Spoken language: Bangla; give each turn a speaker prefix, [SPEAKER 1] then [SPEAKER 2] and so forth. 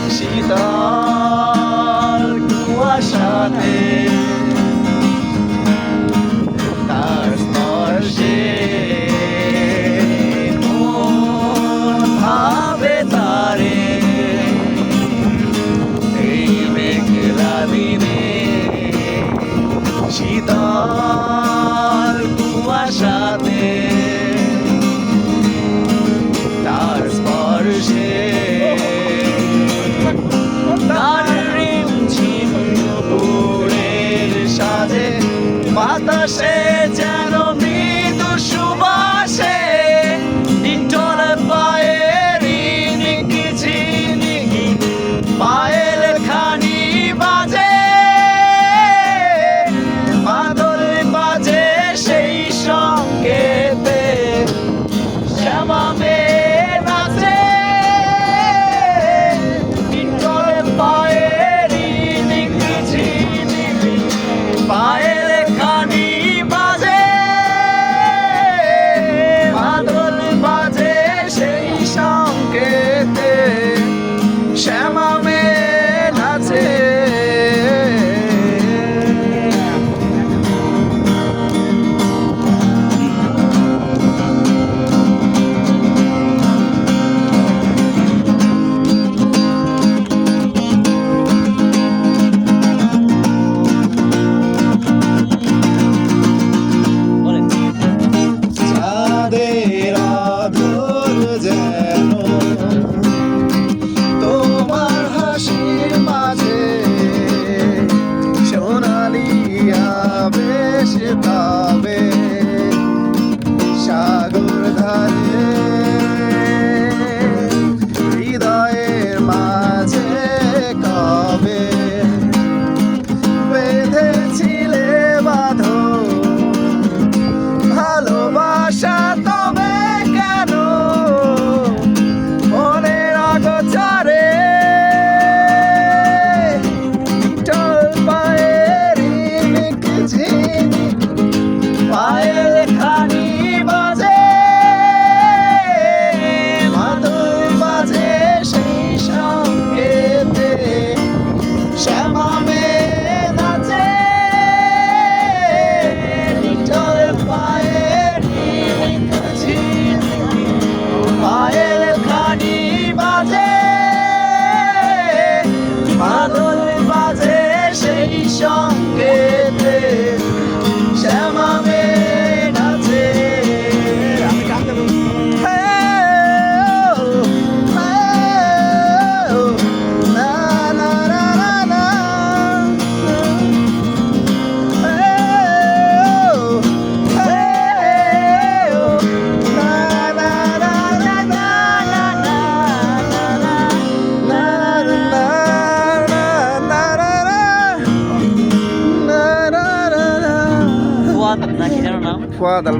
[SPEAKER 1] শীতল কুয়াশাতে তার স্পর্শে মন ভাবে তারে এই মেঘলা দিনে শীতল কুয়াশাতে তার স্পর্শে তার রিমঝিম দুপুরের সাজে বাতাসে যেন মৃদু সুবাসে নিটোল পায়ের নিকি ঝিনিকি পায়েল খানি বাজে মাদল বাজে সেই সঙ্গেতে শ্যামা মেয়ে নাচে নিটোল পায়ের নিকি ঝিনিকি পায়েল খানি বাজে মাদল বাজে সেই সঙ্গেতে শ্যামা মেয়ে নাচে চাঁদের আদর যেন তোমার হাসির মাঝে সোনালি আবেশ পাবে সাগর ধারে হৃদয়ের মাঝে কবে বেঁধেছিলে বাঁধন ভালোবাসা তবে কেন মনের অগোচরে নিটোল পায়ের নিকি ঝিনিকি পায়েল খানি বাজে মাদল বাজে সেই সঙ্গেতে শ্যামা মেয়ে নাচে নিটোল পায়ের নিকি ঝিনিকি পায়েল খানি বাজে মাদল বাজে সেই সঙ্গেতে শ্যামা মেয়ে নাচে আমি গানটা বলছি না না না না
[SPEAKER 2] ফুয়াদ নাকি যেন নাম
[SPEAKER 1] ফুয়াদ আল